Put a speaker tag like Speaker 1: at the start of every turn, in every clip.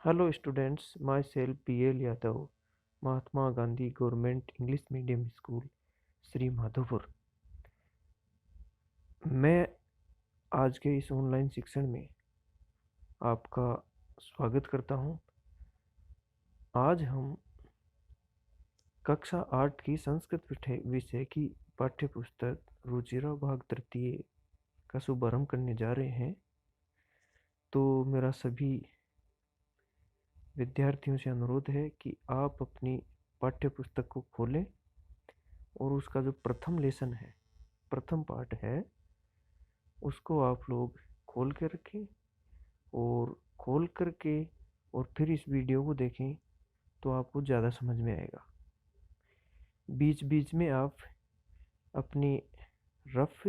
Speaker 1: Hello students, myself PL Yadav, Mahatma Gandhi government English medium school Shri Madhopur. मैं आज के इस ऑनलाइन शिक्षण में आपका स्वागत करता हूं। आज हम कक्षा 8 की संस्कृत विषय की पाठ्य पुस्तक रुचिरा भाग तृतीय का शुभारंभ करने जा रहे हैं। तो मेरा सभी विद्यार्थियों से अनुरोध है कि आप अपनी पाठ्य पुस्तक को खोलें और उसका जो प्रथम लेसन है, प्रथम पाठ है, उसको आप लोग खोल के रखें और खोल करके और फिर इस वीडियो को देखें तो आपको ज़्यादा समझ में आएगा। बीच बीच में आप अपनी रफ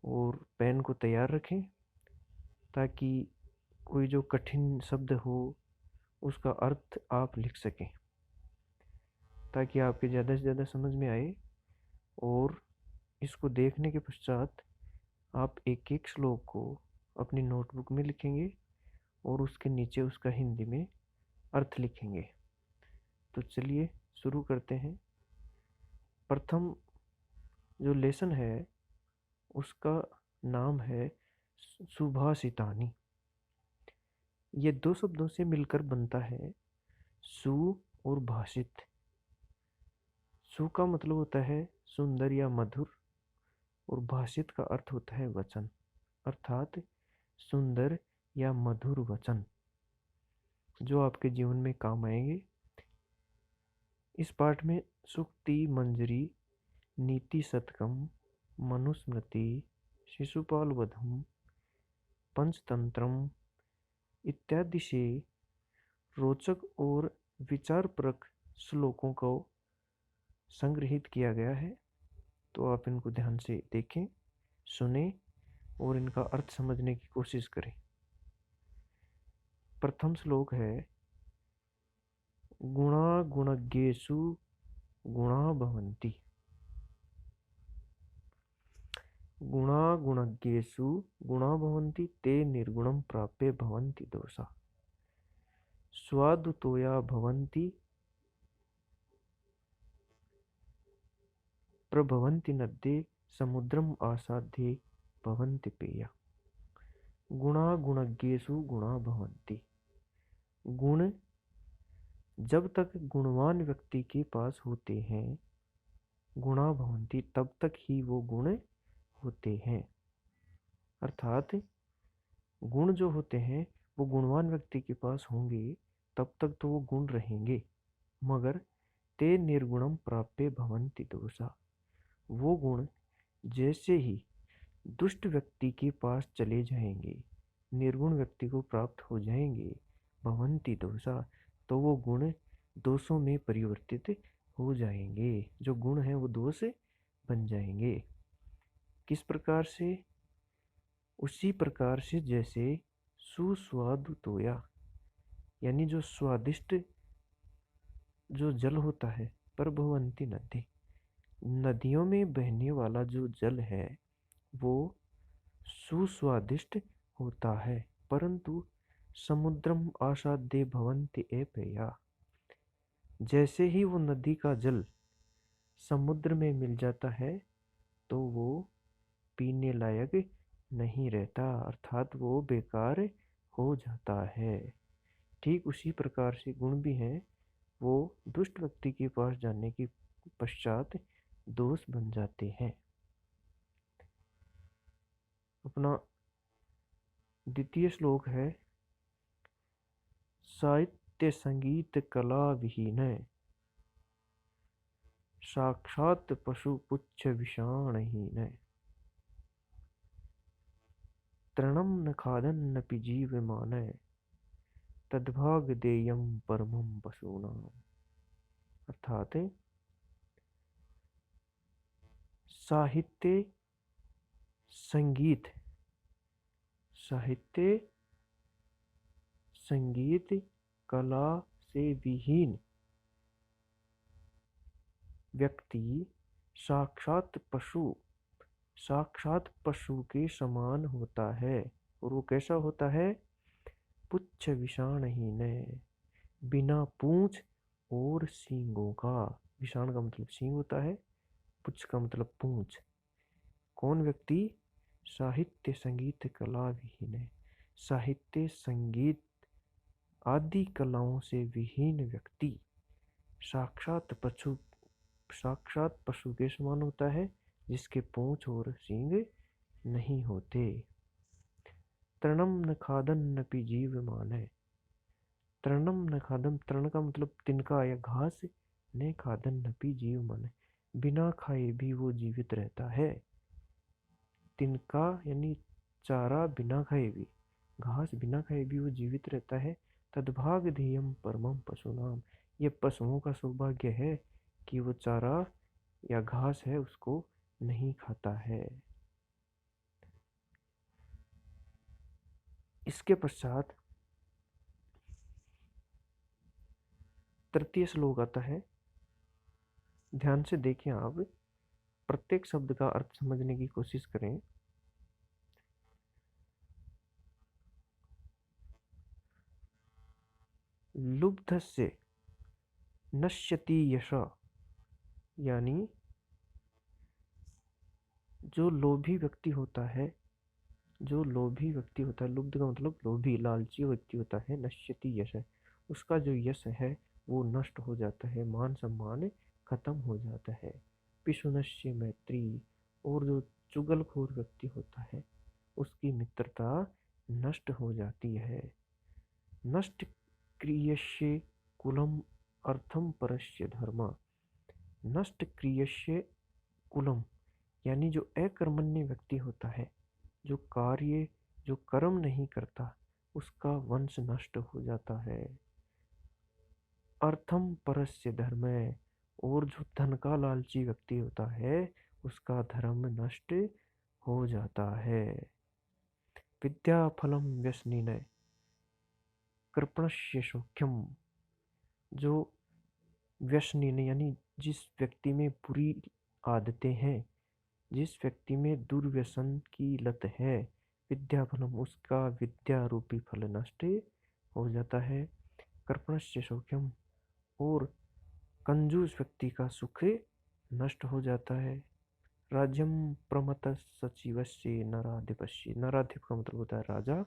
Speaker 1: और पेन को तैयार रखें ताकि कोई जो कठिन शब्द हो उसका अर्थ आप लिख सकें, ताकि आपके ज़्यादा से ज़्यादा समझ में आए। और इसको देखने के पश्चात आप एक एक श्लोक को अपनी नोटबुक में लिखेंगे और उसके नीचे उसका हिंदी में अर्थ लिखेंगे। तो चलिए शुरू करते हैं। प्रथम जो लेसन है उसका नाम है सुभाषितानी। ये दो शब्दों से मिलकर बनता है सु और भाषित। सु का मतलब होता है सुंदर या मधुर और भाषित का अर्थ होता है वचन, अर्थात सुंदर या मधुर वचन जो आपके जीवन में काम आएंगे। इस पाठ में सुक्ति, मंजरी, नीति शतकम, मनुस्मृति, शिशुपाल वधम, पंचतंत्रम इत्यादि से रोचक और विचारपरक श्लोकों को संग्रहित किया गया है। तो आप इनको ध्यान से देखें, सुने और इनका अर्थ समझने की कोशिश करें। प्रथम श्लोक है गुणा गुणज्ञेषु गुणा भवन्ति। गुणा गुणज्ञेषु गुणा भवन्ति ते निर्गुणं प्राप्य भवन्ति दोषा। स्वादुतोया भवन्ति प्रभवन्ति नद्ये समुद्रम आसाद्ये भवन्ति पेया। गुणा गुणज्ञेषु गुणा भवन्ति। गुण जब तक गुणवान व्यक्ति के पास होते हैं, गुणा भवन्ति तब तक ही वो गुण होते हैं। अर्थात गुण जो होते हैं वो गुणवान व्यक्ति के पास होंगे तब तक तो वो गुण रहेंगे, मगर ते निर्गुणम प्राप्य भवन्ति दोषा, वो गुण जैसे ही दुष्ट व्यक्ति के पास चले जाएंगे, निर्गुण व्यक्ति को प्राप्त हो जाएंगे, भवन्ति दोषा, तो वो गुण दोषों में परिवर्तित हो जाएंगे। जो गुण हैं वो दोष बन जाएंगे। किस प्रकार से? उसी प्रकार से जैसे सुस्वादुतोया, यानी जो स्वादिष्ट जो जल होता है, प्रभवन्ति नदी, नदियों में बहने वाला जो जल है वो सुस्वादिष्ट होता है, परंतु समुद्रम आसाद्य भवन्ति अपेया, जैसे ही वो नदी का जल समुद्र में मिल जाता है तो वो पीने लायक नहीं रहता, अर्थात वो बेकार हो जाता है। ठीक उसी प्रकार से गुण भी हैं, वो दुष्ट व्यक्ति के पास जाने के पश्चात दोष बन जाते हैं। अपना द्वितीय श्लोक है साहित्य संगीत कला विहीन साक्षात पशु पुच्छ विषाणहीन तृणम न खादन न जीवमान तद्भाग देयम परमम पशूनाम। अर्थात साहित्य संगीत, साहित्य संगीत कला से विहीन व्यक्ति साक्षात पशु के समान होता है। और वो कैसा होता है? पुच्छ विषाणहीन, बिना पूंछ और सींगों का। विषाण का मतलब सींग होता है, पुच्छ का मतलब पूंछ। कौन व्यक्ति? साहित्य संगीत कला विहीन है। साहित्य संगीत आदि कलाओं से विहीन व्यक्ति साक्षात पशु के समान होता है, जिसके पूंछ और सींग नहीं होते। तृणम न खादन नपि जीव माने। तृणम न खादम, तृण का मतलब तिनका या घास, ने खादन नपि जीव माने, बिना खाए भी वो जीवित रहता है। तिनका यानी चारा बिना खाए भी, घास बिना खाए भी वो जीवित रहता है। तद्भाग ध्येयम परमम पशुनाम, ये पशुओं का सौभाग्य है कि वो चारा या घास है उसको नहीं खाता है। इसके पश्चात तृतीय श्लोक आता है। ध्यान से देखें, आप प्रत्येक शब्द का अर्थ समझने की कोशिश करें। लुब्धस्य नश्यति यशा, यानी जो लोभी व्यक्ति होता है, जो लोभी व्यक्ति होता है, लुब्ध का मतलब लोभी लालची व्यक्ति होता है, नश्यति यश है, उसका जो यश है वो नष्ट हो जाता है, मान सम्मान खत्म हो जाता है। पिशुनश्य मैत्री, और जो चुगलखोर व्यक्ति होता है उसकी मित्रता नष्ट हो जाती है। नष्ट क्रियस्य कुलम अर्थम परस्य धर्म। नष्ट क्रियस्य कुलम, यानी जो अकर्मण्य व्यक्ति होता है, जो कार्य जो कर्म नहीं करता, उसका वंश नष्ट हो जाता है। अर्थम परस्य धर्म, और जो धन का लालची व्यक्ति होता है उसका धर्म नष्ट हो जाता है। विद्या फलम व्यसनिन कृपणस्य सौख्यम, जो व्यसनिन यानी जिस व्यक्ति में बुरी आदतें हैं, जिस व्यक्ति में दुर्व्यसन की लत है, विद्या फलम, उसका विद्या रूपी फल नष्ट हो जाता है। कर्पणस्य सौख्यम, और कंजूस व्यक्ति का सुख नष्ट हो जाता है। राज्यम प्रमथ सचिवस्य नराधिपस्य, नराधिप का मतलब होता है राजा,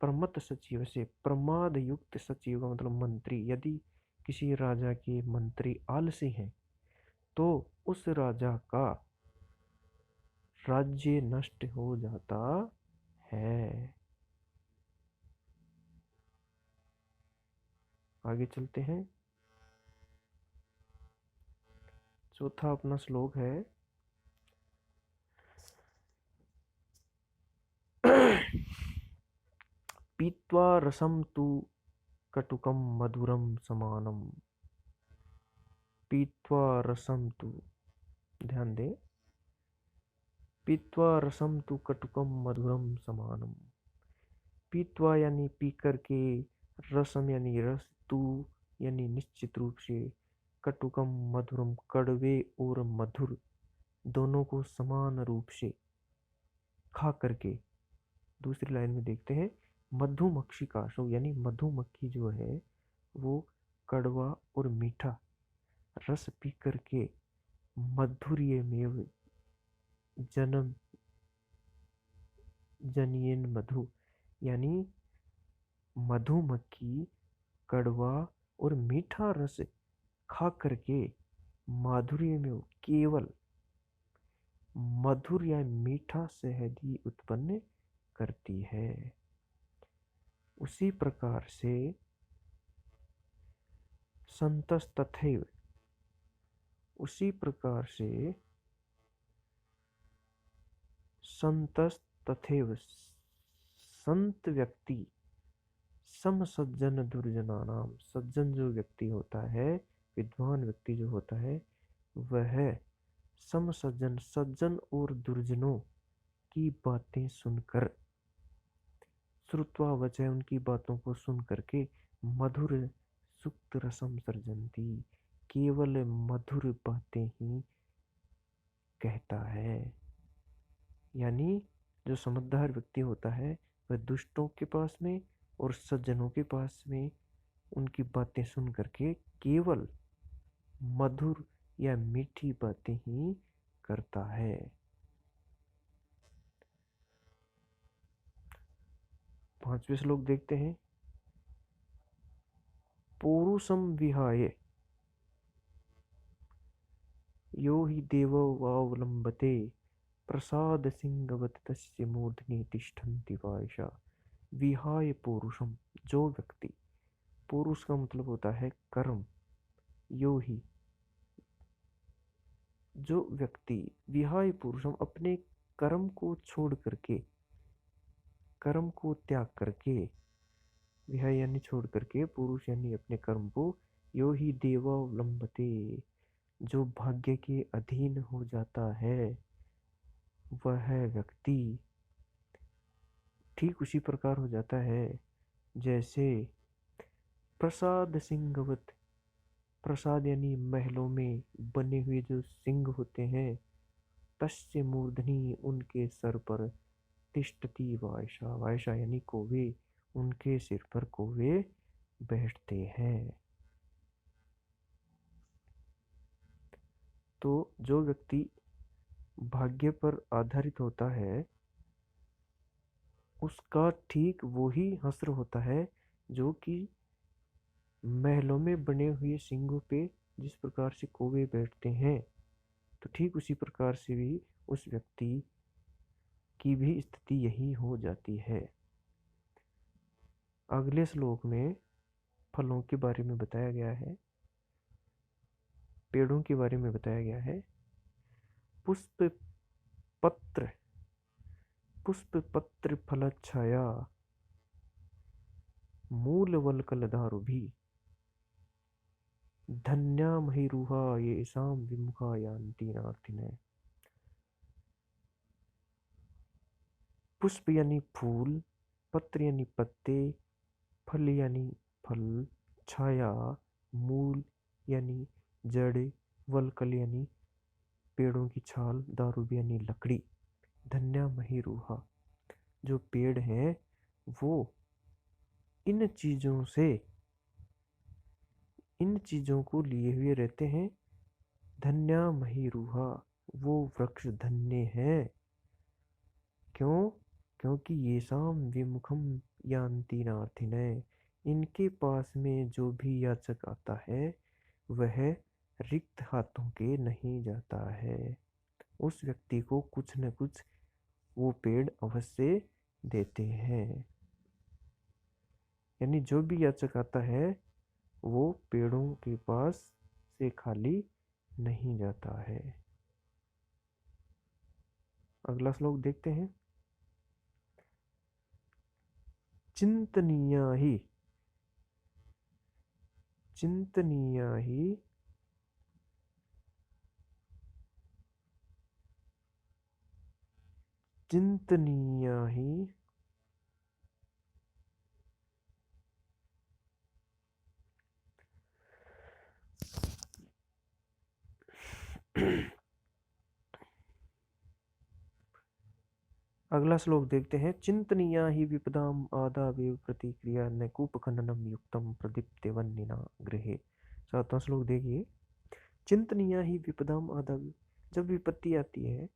Speaker 1: प्रमथ सचिव से प्रमाद युक्त सचिव का मतलब मंत्री। यदि किसी राजा के मंत्री आलसी हैं तो उस राजा का राज्य नष्ट हो जाता है। आगे चलते हैं। चौथा अपना श्लोक है। पीत्वा रसम तु कटुकम मधुरम समानम। पीत्वा रसम तु, ध्यान दे, पीत्वा रसम तु कटुकम मधुरम समानम। पीत्वा यानी पी करके, रसम यानी रस, तु यानी निश्चित रूप से, कटुकम मधुरम कड़वे और मधुर दोनों को समान रूप से खा करके। दूसरी लाइन में देखते हैं, मधुमक्षी काशो, यानी मधुमक्खी जो है वो कड़वा और मीठा रस पी करके मधुर्य में जन्म जनियन मधु, यानी मधुमक्खी कड़वा और मीठा रस खा करके माधुर्य में केवल मधुर या मीठा शहद ही उत्पन्न करती है। उसी प्रकार से संतस तथैव, उसी प्रकार से संतस तथैव, संत व्यक्ति सम सज्जन दुर्जना नाम, सज्जन जो व्यक्ति होता है, विद्वान व्यक्ति जो होता है, वह सम सज्जन, सज्जन और दुर्जनों की बातें सुनकर, श्रुत्वा वचः, उनकी बातों को सुन करके, मधुर सुक्त रसम सर्जन्ति, केवल मधुर बातें ही कहता है। यानी जो समझदार व्यक्ति होता है वह दुष्टों के पास में और सज्जनों के पास में उनकी बातें सुन करके केवल मधुर या मीठी बातें ही करता है। 5वें श्लोक देखते हैं। पौरुषम विहाय यो हि देववावलंबते प्रसाद सिंहवत तस्य मूर्धनि तिष्ठन्ति वायसा। विहाय पौरुषम, जो व्यक्ति, पौरुष का मतलब होता है कर्म, यो ही, जो व्यक्ति, विहाय पुरुषम, अपने कर्म को छोड़ करके, कर्म को त्याग करके, विहाय यानी छोड़ करके, पुरुष यानी अपने कर्म को, यो ही देवावलंबते, जो भाग्य के अधीन हो जाता है, वह व्यक्ति ठीक उसी प्रकार हो जाता है जैसे प्रसाद सिंहवत, प्रसाद यानी महलों में बने हुए जो सिंह होते हैं, तस्य मूर्धनि, उनके सर पर, तिष्ठति वायसा, वायसा यानी कौवे, उनके सिर पर कौवे बैठते हैं। तो जो व्यक्ति भाग्य पर आधारित होता है, उसका ठीक वो ही हश्र होता है जो कि महलों में बने हुए सिंगों पे जिस प्रकार से कौवे बैठते हैं, तो ठीक उसी प्रकार से भी उस व्यक्ति की भी स्थिति यही हो जाती है। अगले श्लोक में फलों के बारे में बताया गया है, पेड़ों के बारे में बताया गया है। पुष्प पत्र, पुष्प पत्र फलच्छाया मूल वल्कलधारु भी धन्या महिरुहा येषां विमुखा यान्ति नार्थिनः। पुष्प यानी फूल, पत्र यानी पत्ते, फल यानी फल, छाया, मूल यानी जड़, वल्कल यानी पेड़ों की छाल, दारू यानी लकड़ी, धन्या महिरुहा, जो पेड़ हैं वो इन चीजों को लिए हुए रहते हैं। धन्या महिरुहा, वो वृक्ष धन्य है। क्यों? क्योंकि ये शाम विमुखम यान्ति नार्थिनः, इनके पास में जो भी याचक आता है वह रिक्त हाथों के नहीं जाता है। उस व्यक्ति को कुछ न कुछ वो पेड़ अवश्य देते हैं। यानी जो भी याचक आता है वो पेड़ों के पास से खाली नहीं जाता है। अगला श्लोक देखते हैं। चिंतनीया ही, चिंतनीया ही चिंतनीया ही अगला श्लोक देखते हैं। चिंतनीया ही विपदाम आदावेव प्रतिक्रिया न कूप खननम युक्तम प्रदीप्तिवन्निना गृहे। 7वां श्लोक देखिए। चिंतनीया ही विपदाम आदावेव, जब विपत्ति आती है,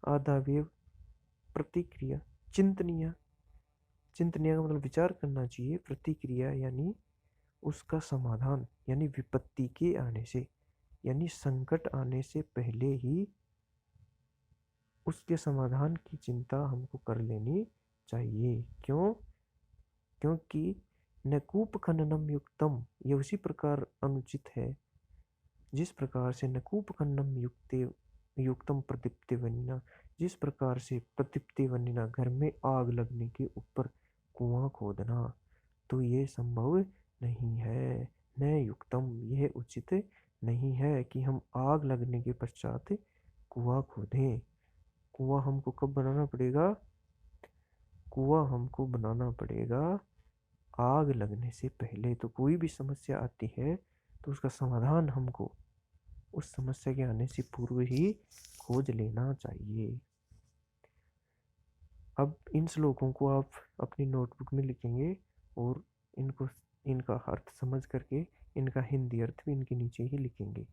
Speaker 1: आदावेव प्रतिक्रिया, चिंतनीय, चिंतनीय का मतलब विचार करना चाहिए, प्रतिक्रिया यानी उसका समाधान, यानी विपत्ति के आने से, यानी संकट आने से पहले ही उसके समाधान की चिंता हमको कर लेनी चाहिए। क्यों? क्योंकि नकूप खननम युक्तम, ये उसी प्रकार अनुचित है जिस प्रकार से नकूप खननम युक्तम प्रदीप्तिवन्निना, जिस प्रकार से प्रदीप्तिवन्निना, घर में आग लगने के ऊपर कुआं खोदना, तो ये संभव नहीं है। न युक्तम, यह उचित नहीं है कि हम आग लगने के पश्चात कुआं खोदें। कुआं हमको कब बनाना पड़ेगा? कुआं हमको बनाना पड़ेगा आग लगने से पहले। तो कोई भी समस्या आती है तो उसका समाधान हमको उस समस्या के आने से पूर्व ही खोज लेना चाहिए। अब इन श्लोकों को आप अपनी नोटबुक में लिखेंगे और इनको इनका अर्थ समझ करके इनका हिंदी अर्थ भी इनके नीचे ही लिखेंगे।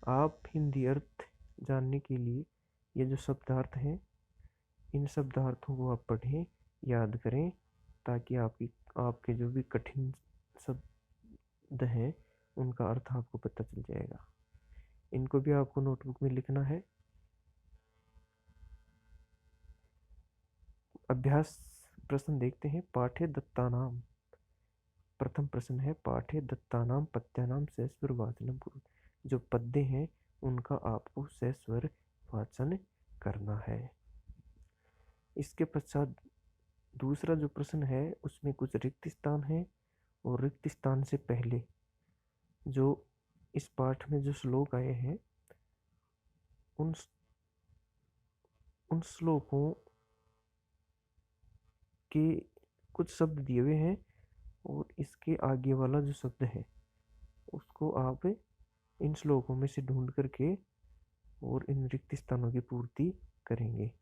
Speaker 1: आप हिंदी अर्थ जानने के लिए ये जो शब्दार्थ हैं, इन शब्दार्थों को आप पढ़ें, याद करें, ताकि आपके जो भी कठिन शब्द हैं उनका अर्थ आपको पता चल जाएगा। इनको भी आपको नोटबुक में लिखना है। अभ्यास प्रश्न देखते हैं। पाठे दत्तानाम, प्रथम प्रश्न है, पाठे दत्तानाम पद्यानाम सस्वर वाचनम कुरु। जो पद्य हैं उनका आपको सस्वर वाचन करना है। इसके पश्चात दूसरा जो प्रश्न है उसमें कुछ रिक्त स्थान है, और रिक्त स्थान से पहले जो इस पाठ में जो श्लोक आए हैं उन श्लोकों के कुछ शब्द दिए हुए हैं, और इसके आगे वाला जो शब्द है उसको आप इन श्लोकों में से ढूंढ करके और इन रिक्त स्थानों की पूर्ति करेंगे।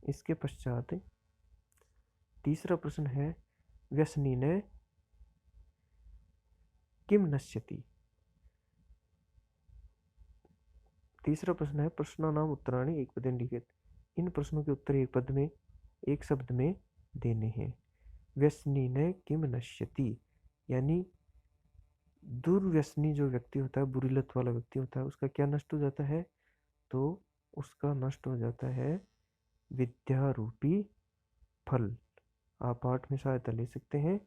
Speaker 1: इसके पश्चात तीसरा प्रश्न है, व्यसनीने किम नश्यति। तीसरा प्रश्न है, प्रश्नानाम उत्तराणि एक पदेन लिखित। इन प्रश्नों के उत्तर एक पद में, एक शब्द में देने हैं। व्यसनीने किम नश्यति, यानी दुर्व्यसनी जो व्यक्ति होता है, बुरी लत वाला व्यक्ति होता है, उसका क्या नष्ट हो जाता है? तो उसका नष्ट हो जाता है विद्या रूपी फल। आप पाठ में सहायता ले सकते हैं,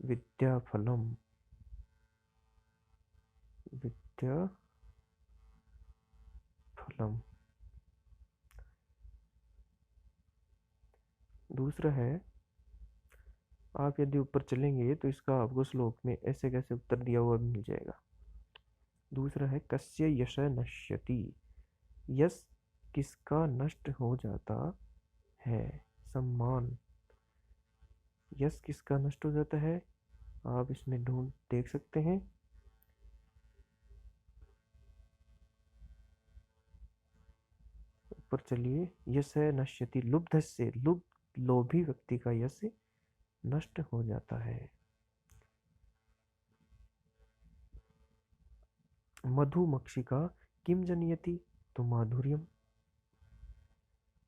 Speaker 1: विद्या फलम, विद्या फलम। दूसरा है, आप यदि ऊपर चलेंगे तो इसका आपको श्लोक में ऐसे कैसे उत्तर दिया हुआ मिल जाएगा। दूसरा है, कस्य यश नश्यति, यश किसका नष्ट हो जाता है? सम्मान, यश किसका नष्ट हो जाता है? आप इसमें ढूंढ देख सकते हैं। ऊपर चलिए, यश नश्यति लुब्धस्य, लोभी व्यक्ति का यश नष्ट हो जाता है। मधुमक्षिका किम जनयति, तो माधुर्यम।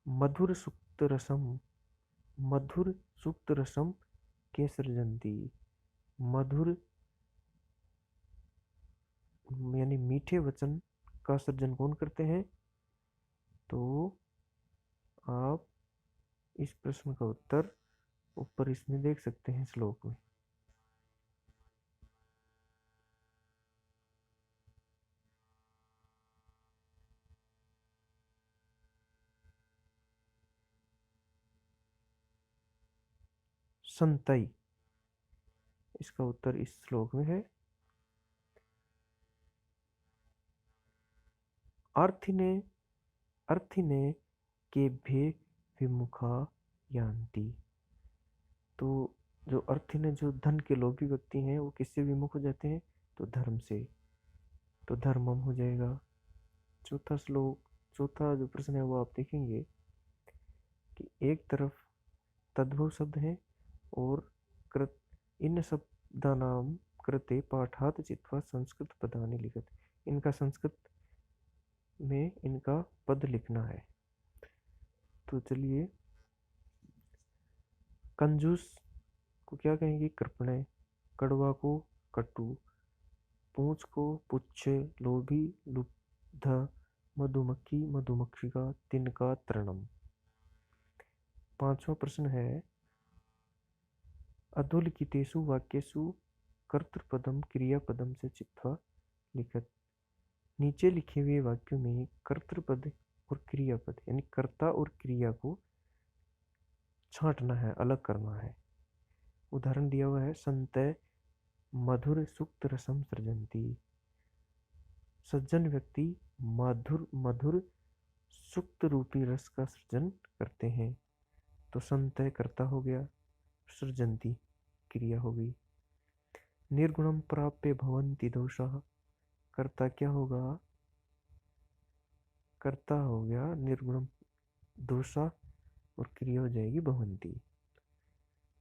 Speaker 1: मधुर सुक्त रसम के सृजंती। मधुर यानी मीठे वचन का सृजन कौन करते हैं? तो आप इस प्रश्न का उत्तर ऊपर इसमें देख सकते हैं श्लोक में। संतई, इसका उत्तर इस श्लोक में है। अर्थिने के भे विमुखा यान्ति। तो जो अर्थिने, जो धन के लोभी व्यक्ति हैं, वो किससे विमुख हो जाते हैं? तो धर्म से, तो धर्मम हो जाएगा। चौथा जो प्रश्न है वो आप देखेंगे कि एक तरफ तद्भव शब्द है और इन शब्दानाम कृते पाठात चित्वा संस्कृत पदानि लिखित। इनका संस्कृत में इनका पद लिखना है। तो चलिए, कंजूस को क्या कहेंगे? कृपणे। कड़वा को कटु। पूंछ को पुच्छ। लोभी लुब्ध। मधुमक्खी मधुमक्षिका। तिनका तृणम। पांचवा प्रश्न है, अधोलिखितेषु वाक्येषु कर्तृपदम क्रियापदम से चित्वा लिखित। नीचे लिखे हुए वाक्यों में कर्तृपद और क्रियापद यानी कर्ता और क्रिया को छांटना है, अलग करना है। उदाहरण दिया हुआ है, संतय मधुर सुक्त रसम सृजंती। सज्जन व्यक्ति मधुर सुक्त रूपी रस का सृजन करते हैं। तो संतय कर्ता हो गया, सृजंती क्रिया हो गई। निर्गुणम प्राप्य भवन्ति दोषाः, कर्ता क्या होगा? कर्ता हो गया निर्गुणम दोषा, और क्रिया हो जाएगी भवन्ति।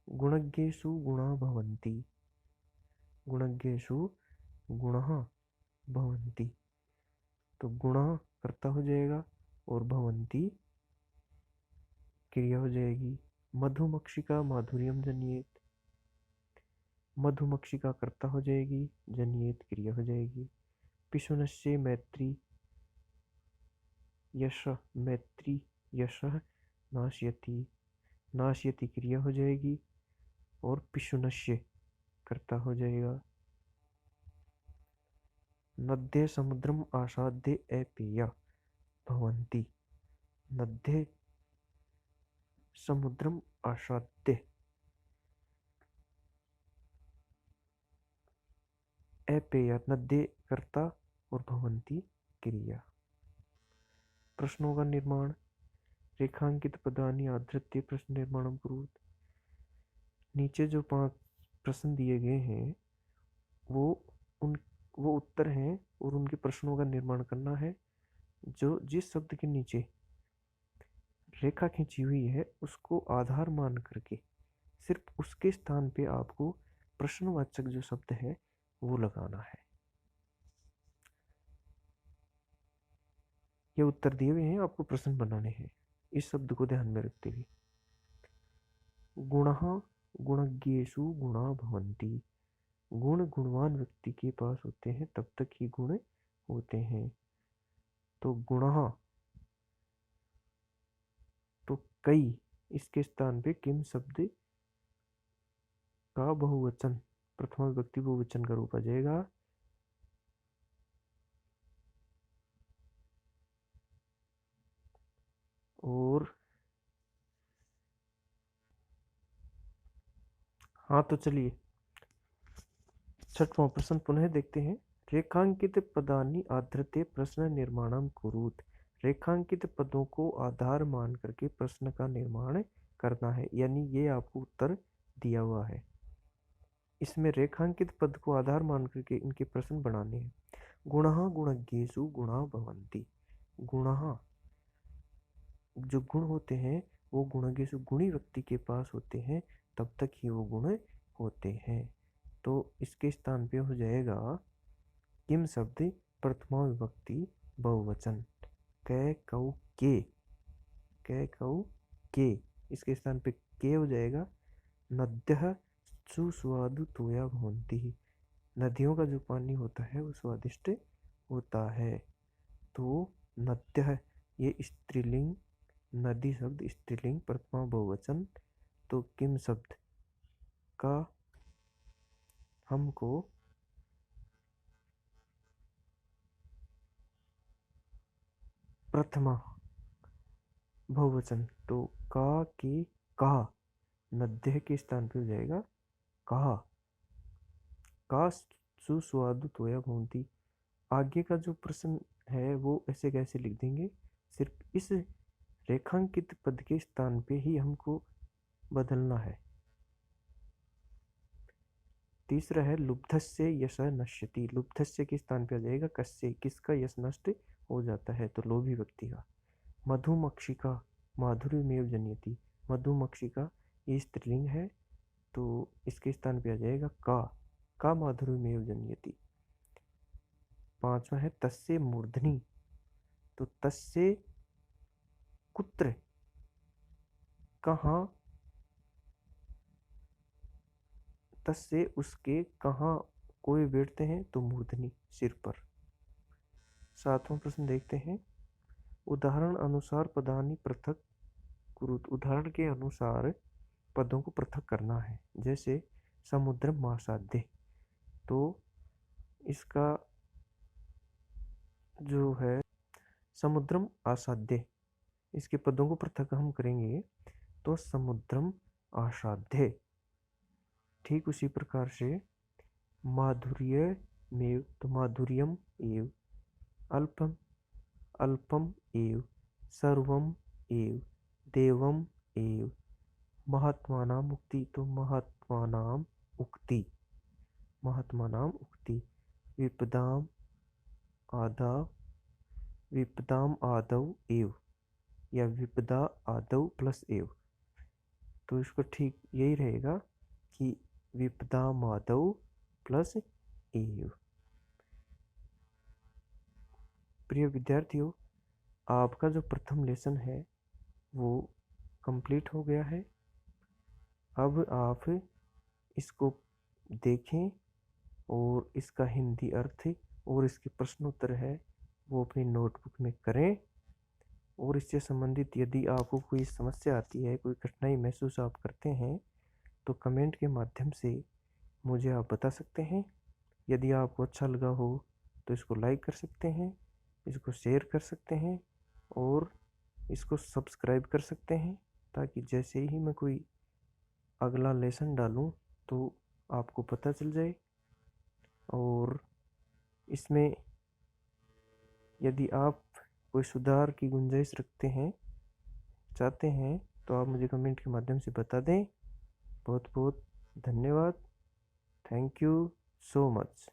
Speaker 1: गुणज्ञेषु गुणा भवन्ति, गुणज्ञेषु गुणः भवन्ति, तो गुणा कर्ता हो जाएगा और भवन्ति क्रिया हो जाएगी। मधुमक्षिका माधुर्यम जनियेत, मधुमक्षिका कर्ता हो जाएगी, जनियेत क्रिया हो जाएगी। पिशुनस्य मैत्री यश, मैत्री यशः नाशयति, नाशयति क्रिया हो जाएगी और पिशुनस्य कर्ता हो जाएगा। नद्ये समुद्रम आसाद्य अपेया भवन्ति, नद्ये समुद्रम आसाद्य अपेया, नद्ये कर्ता और भवन्ति क्रिया। प्रश्नों का निर्माण। रेखांकित पदानि आधृत्य प्रश्न निर्माणम कुरुत। नीचे जो 5 प्रश्न दिए गए हैं वो उत्तर हैं और उनके प्रश्नों का निर्माण करना है। जो जिस शब्द के नीचे रेखा खींची हुई है उसको आधार मान करके सिर्फ उसके स्थान पे आपको प्रश्नवाचक जो शब्द है वो लगाना है। ये उत्तर दिए हुए हैं, आपको प्रश्न बनाने हैं इस शब्द को ध्यान में रखते हुए। गुणः गुणज्ञेषु गुणा भवन्ति, गुण गुणवान व्यक्ति के पास होते हैं तब तक ही गुण होते हैं। तो गुणः तो कई, इसके स्थान पे किम शब्द का बहुवचन प्रथमा विभक्ति बहुवचन का रूप आ जाएगा। और हाँ, तो चलिए 6वां प्रश्न पुनः देखते हैं। रेखांकित पदानि आधृत्य प्रश्न निर्माणम कुरुत। रेखांकित पदों को आधार मान करके प्रश्न का निर्माण करना है, यानी ये आपको उत्तर दिया हुआ है। इसमें रेखांकित पद को आधार मान करके इनके प्रश्न बनाने हैं। गुणः गुणज्ञेषु गुणा भवन्ति, गुणः जो गुण होते हैं वो गुणज्ञेषु गुणी व्यक्ति के पास होते हैं तब तक ही वो गुण होते हैं। तो इसके स्थान पे हो जाएगा किम शब्द प्रथमा विभक्ति बहुवचन कै कौ के, कै कौ के, इसके स्थान पे के हो जाएगा। नद्यः सुस्वादु तोया भवन्ति, नदियों का जो पानी होता है वो स्वादिष्ट होता है। तो नद्यः ये स्त्रीलिंग, नदी शब्द स्त्रीलिंग प्रथमा बहुवचन, तो किम शब्द का हमको प्रथमा बहुवचन, तो का के कहा, नद्य के स्थान पे हो जाएगा कहा, का सुस्वादु तोया भवन्ति। आगे का जो प्रश्न है वो ऐसे कैसे लिख देंगे, सिर्फ इस रेखांकित पद के स्थान पे ही हमको बदलना है। तीसरा है लुब्धस्य यश नश्यति, लुब्धस्य के स्थान पे आ जाएगा कस्य, किसका यश नष्ट हो जाता है, तो लोभी व्यक्ति का। मधुमक्षिका माधुर्यमेव जनियति, मधुमक्षिका ये स्त्रीलिंग है तो इसके स्थान पे आ जाएगा का माधुर्यमेव जनियति। 5वां है तस्य मूर्धनि, तो तस्य कुत्र कहाँ, तस्य उसके कहाँ कोई बैठते हैं, तो मूर्धनि सिर पर। 7वां प्रश्न देखते हैं। उदाहरण अनुसार पदानि पृथक कुरुत, उदाहरण के अनुसार पदों को पृथक करना है। जैसे समुद्रम आसाद्य, तो इसका जो है समुद्रम आसाद्य, इसके पदों को पृथक हम करेंगे तो समुद्रम आसाद्य। ठीक उसी प्रकार से माधुर्य में, तो माधुर्यम एव, अल्पम अल्पम एव, सर्वम एव, देवम एव, महात्मानाम उक्ति, तो महात्मानाम उक्ति, महात्मानाम उक्ति। विपदाम आदाव, विपदाम आदव एव, या विपदा आदव प्लस एव, तो इसको ठीक यही रहेगा कि विपदा माधव प्लस एयु। प्रिय विद्यार्थियों, आपका जो प्रथम लेसन है वो कंप्लीट हो गया है। अब आप इसको देखें और इसका हिंदी अर्थ और इसके प्रश्नोत्तर है वो अपनी नोटबुक में करें। और इससे संबंधित यदि आपको कोई समस्या आती है, कोई कठिनाई महसूस आप करते हैं, तो कमेंट के माध्यम से मुझे आप बता सकते हैं। यदि आपको अच्छा लगा हो तो इसको लाइक कर सकते हैं, इसको शेयर कर सकते हैं और इसको सब्सक्राइब कर सकते हैं, ताकि जैसे ही मैं कोई अगला लेसन डालूं तो आपको पता चल जाए। और इसमें यदि आप कोई सुधार की गुंजाइश रखते हैं, चाहते हैं, तो आप मुझे कमेंट के माध्यम से बता दें। बहुत बहुत धन्यवाद। Thank you so much.